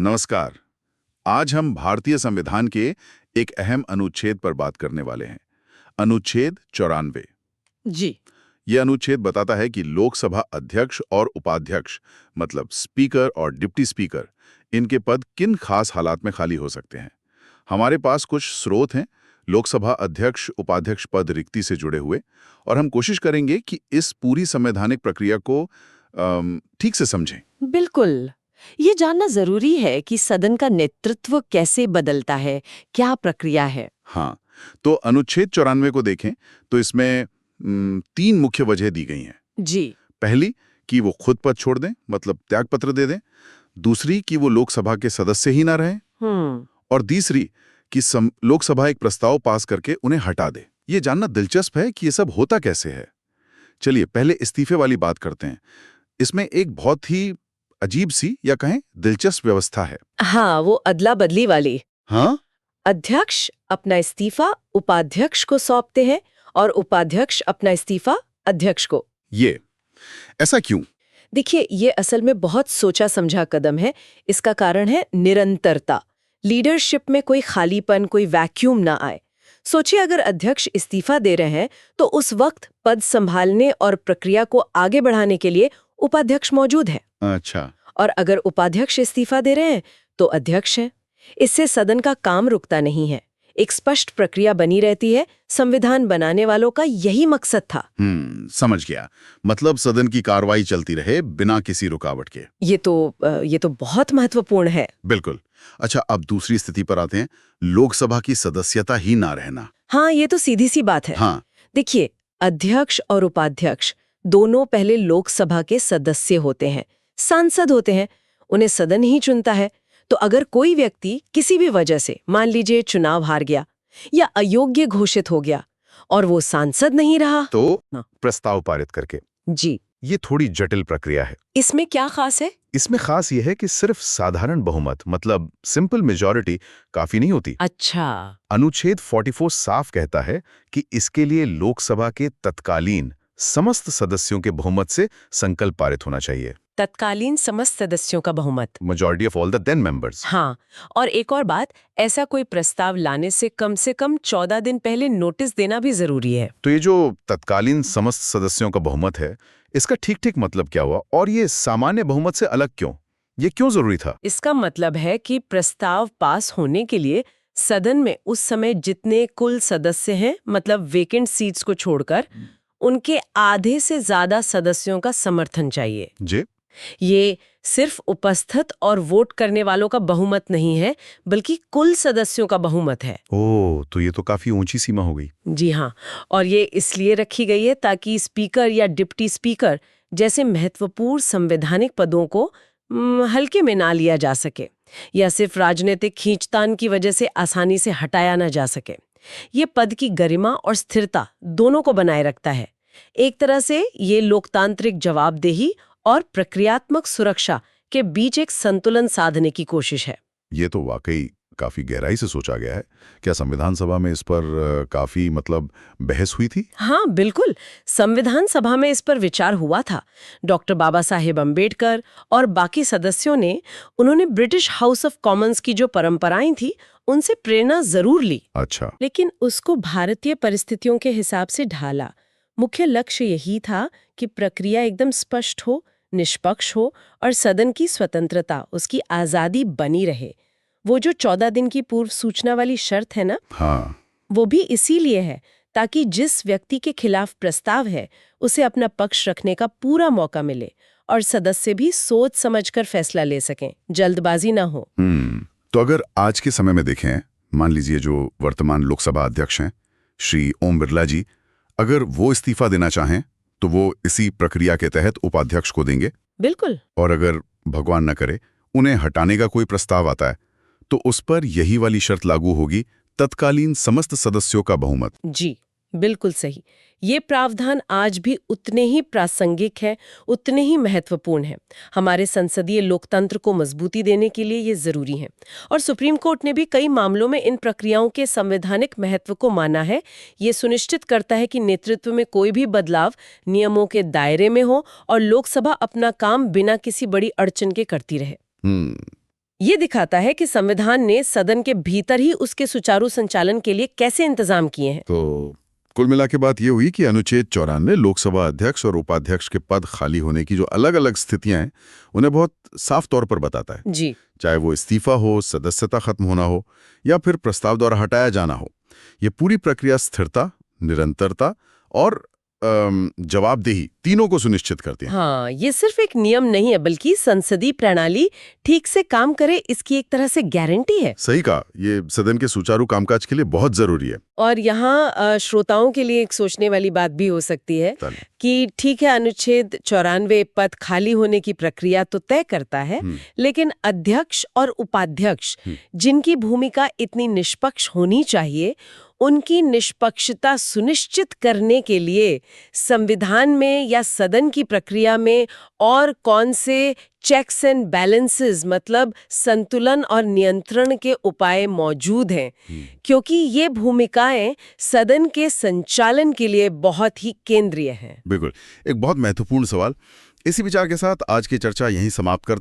नमस्कार। आज हम भारतीय संविधान के एक अहम अनुच्छेद पर बात करने वाले हैं। अनुच्छेद 94। जी। ये अनुच्छेद बताता है कि लोकसभा अध्यक्ष और उपाध्यक्ष मतलब स्पीकर और डिप्टी स्पीकर, इनके पद किन खास हालात में खाली हो सकते हैं। हमारे पास कुछ स्रोत हैं लोकसभा अध्यक्ष उपाध्यक्ष पद रिक्ति से जुड़े हुए, और हम कोशिश करेंगे कि इस पूरी संवैधानिक प्रक्रिया को ठीक से समझें। बिल्कुल। ये जानना जरूरी है कि सदन का नेतृत्व कैसे बदलता है, क्या प्रक्रिया है। हाँ, तो अनुच्छेद 94 को देखें तो इसमें 3 मुख्य वजह दी गई हैं। जी। पहली कि वो खुद पद छोड़ दें, मतलब त्यागपत्र दे दें। दूसरी कि वो लोकसभा के सदस्य ही ना रहें। और तीसरी कि लोकसभा एक प्रस्ताव पास करके उन्हें हटा दे। ये जानना दिलचस्प है कि ये सब होता कैसे है। चलिए पहले इस्तीफे वाली बात करते हैं। इसमें एक बहुत ही अजीब सी या कहें दिलचस्प व्यवस्था है। हाँ, वो अदला बदली वाली। हाँ, अध्यक्ष अपना इस्तीफा उपाध्यक्ष को सौंपते हैं और उपाध्यक्ष अपना इस्तीफा अध्यक्ष को। ये ऐसा क्यों? देखिए, ये असल में बहुत सोचा समझा कदम है। इसका कारण है निरंतरता। लीडरशिप में कोई खालीपन, कोई वैक्यूम ना आए। सोचिए, अगर अध्यक्ष इस्तीफा दे रहे हैं तो उस वक्त पद संभालने और प्रक्रिया को आगे बढ़ाने के लिए उपाध्यक्ष मौजूद है। अच्छा। और अगर उपाध्यक्ष इस्तीफा दे रहे हैं तो अध्यक्ष है। इससे सदन का काम रुकता नहीं है, एक स्पष्ट प्रक्रिया बनी रहती है। संविधान बनाने वालों का यही मकसद था। समझ गया। मतलब सदन की कार्रवाई चलती रहे बिना किसी रुकावट के। ये तो बहुत महत्वपूर्ण है। बिल्कुल। अच्छा, अब दूसरी स्थिति पर आते हैं, लोकसभा की सदस्यता ही ना रहना। हाँ, ये तो सीधी सी बात है। हाँ। देखिए, अध्यक्ष और उपाध्यक्ष दोनों पहले लोकसभा के सदस्य होते हैं, सांसद होते हैं, उन्हें सदन ही चुनता है। तो अगर कोई व्यक्ति किसी भी वजह से, मान लीजिए चुनाव हार गया या अयोग्य घोषित हो गया और वो सांसद नहीं रहा, तो प्रस्ताव पारित करके। जी। ये थोड़ी जटिल प्रक्रिया है। इसमें क्या खास है? इसमें खास ये है कि सिर्फ साधारण बहुमत मतलब सिंपल मेजॉरिटी काफी नहीं होती। अच्छा। अनुच्छेद 44 साफ कहता है कि इसके लिए लोकसभा के तत्कालीन समस्त सदस्यों के बहुमत से संकल्प पारित होना चाहिए। तत्कालीन समस्त सदस्यों का बहुमत। Majority of all the then members. हाँ, और एक और बात, ऐसा कोई प्रस्ताव लाने से कम 14 दिन पहले नोटिस देना भी जरूरी है। तो ये जो तत्कालीन समस्त सदस्यों का बहुमत है, इसका ठीक मतलब क्या हुआ, और ये सामान्य बहुमत से अलग क्यों? ये क्यों जरूरी था? इसका मतलब है कि प्रस्ताव पास होने के लिए सदन में उस समय जितने कुल सदस्य हैं, मतलब वेकेंट सीट्स को छोड़कर, उनके आधे से ज्यादा सदस्यों का समर्थन चाहिए। जी। ये सिर्फ उपस्थित और वोट करने वालों का बहुमत नहीं है, बल्कि कुल सदस्यों का बहुमत है। ओह, तो ये तो काफी ऊंची सीमा हो गई। जी हाँ, और ये इसलिए रखी गई है ताकि स्पीकर या डिप्टी स्पीकर जैसे महत्वपूर्ण संवैधानिक पदों को हल्के में ना लिया जा सके, या सिर्फ राजनीतिक खींचतान की वजह से आसानी से हटाया ना जा सके। ये पद की गरिमा और स्थिरता दोनों को बनाए रखता है। एक तरह से ये लोकतांत्रिक जवाबदेही और प्रक्रियात्मक सुरक्षा के बीच एक संतुलन साधने की कोशिश है। ये तो वाकई काफी गहराई से सोचा गया है। क्या संविधान सभा में इस पर काफी बहस हुई थी? हाँ, बिल्कुल। संविधान सभा में इस पर विचार हुआ था। डॉक्टर बाबा साहेब अम्बेडकर और बाकी सदस्यों ने उन्होंने ब्रिटिश हाउस ऑफ कॉमन्स की जो परंपराएं थी उनसे प्रेरणा जरूर ली। अच्छा। लेकिन उसको भारतीय परिस्थितियों के हिसाब से ढाला। मुख्य लक्ष्य यही था कि प्रक्रिया एकदम स्पष्ट हो, निष्पक्ष हो और सदन की स्वतंत्रता, उसकी आजादी बनी रहे। वो जो 14 दिन की पूर्व सूचना वाली शर्त है ना, हाँ। वो भी इसीलिए है ताकि जिस व्यक्ति के खिलाफ प्रस्ताव है उसे अपना पक्ष रखने का पूरा मौका मिले और सदस्य भी सोच समझकर फैसला ले सकें, जल्दबाजी ना हो। तो अगर आज के समय में देखें, मान लीजिए जो वर्तमान लोकसभा अध्यक्ष हैं श्री ओम बिरला जी, अगर वो इस्तीफा देना चाहें तो वो इसी प्रक्रिया के तहत उपाध्यक्ष को देंगे। बिल्कुल। और अगर भगवान न करे उन्हें हटाने का कोई प्रस्ताव आता है तो उस पर यही वाली शर्त लागू होगी, तत्कालीन समस्त सदस्यों का बहुमत। जी, बिल्कुल सही। ये प्रावधान आज भी उतने ही प्रासंगिक है, उतने ही महत्वपूर्ण है। हमारे संसदीय लोकतंत्र को मजबूती देने के लिए ये जरूरी है। और सुप्रीम कोर्ट ने भी कई मामलों में इन प्रक्रियाओं के संवैधानिक महत्व को माना है। ये सुनिश्चित करता है कि नेतृत्व में कोई भी बदलाव नियमों के दायरे में हो और लोकसभा अपना काम बिना किसी बड़ी अड़चन के करती रहे। ये दिखाता है कि संविधान ने सदन के भीतर ही उसके सुचारू संचालन के लिए कैसे इंतजाम किए हैं। तो कुल मिला के बात ये हुई कि अनुच्छेद 94 लोकसभा अध्यक्ष और उपाध्यक्ष के पद खाली होने की जो अलग अलग स्थितियां हैं उन्हें बहुत साफ तौर पर बताता है। जी। चाहे वो इस्तीफा हो, सदस्यता खत्म होना हो या फिर प्रस्ताव द्वारा हटाया जाना हो, ये पूरी प्रक्रिया स्थिरता, निरंतरता और जवाबदेही तीनों को सुनिश्चित करती है। हाँ, ये सिर्फ एक नियम नहीं है बल्कि संसदीय प्रणाली ठीक से काम करे इसकी एक तरह से गारंटी है। सही कहा, ये सदन के सुचारू कामकाज के लिए बहुत जरूरी है। और यहाँ श्रोताओं के लिए एक सोचने वाली बात भी हो सकती है कि ठीक है, अनुच्छेद 94 पद खाली होने की प्रक्रिया तो तय करता है, लेकिन अध्यक्ष और उपाध्यक्ष जिनकी भूमिका इतनी निष्पक्ष होनी चाहिए, उनकी निष्पक्षता सुनिश्चित करने के लिए संविधान में या सदन की प्रक्रिया में और कौन से चेक्स एंड बैलेंसेस मतलब संतुलन और नियंत्रण के उपाय मौजूद हैं, क्योंकि ये भूमिकाएं सदन के संचालन के लिए बहुत ही केंद्रीय हैं। बिल्कुल, एक बहुत महत्वपूर्ण सवाल। इसी विचार के साथ आज की चर्चा यहीं समाप्त करते हैं।